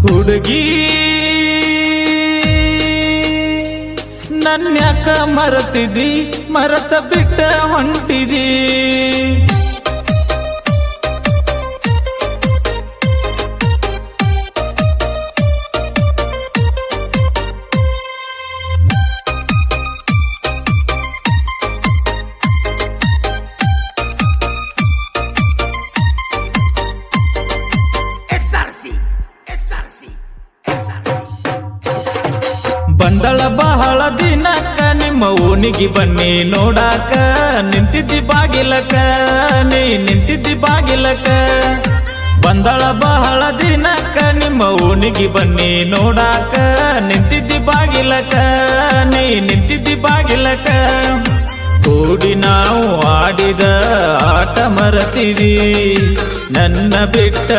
ಹುಡುಗಿ ನನ್ಯಾಕ ಮರತಿದಿ ಮರತ ಬಿಟ್ಟ ಹೊಂಟಿದಿ ಬಂದಳ ಬಹಳ ದಿನಕ್ಕ ನಿಮ್ಮ ಓಣಿಗೆ ಬನ್ನಿ ನೋಡಾಕ ನಿಂತಿದ್ದಿ ಬಾಗಿಲಕ ನೀ ನಿಂತಿದ್ದಿ ಬಾಗಿಲಕ ಬಂದಳ ಬಹಳ ದಿನಕ್ಕ ನಿಮ್ಮ ಓಣಿಗೆ ಬನ್ನಿ ನೋಡಾಕ ನಿಂತಿದ್ದಿ ಬಾಗಿಲಕ ನೀ ನಿಂತಿದ್ದಿ ಬಾಗಿಲಕ ಕೂಡಿ ನಾವು ಆಡಿದ ಆಟ ಮರತಿದಿ ನನ್ನ ಬಿಟ್ಟ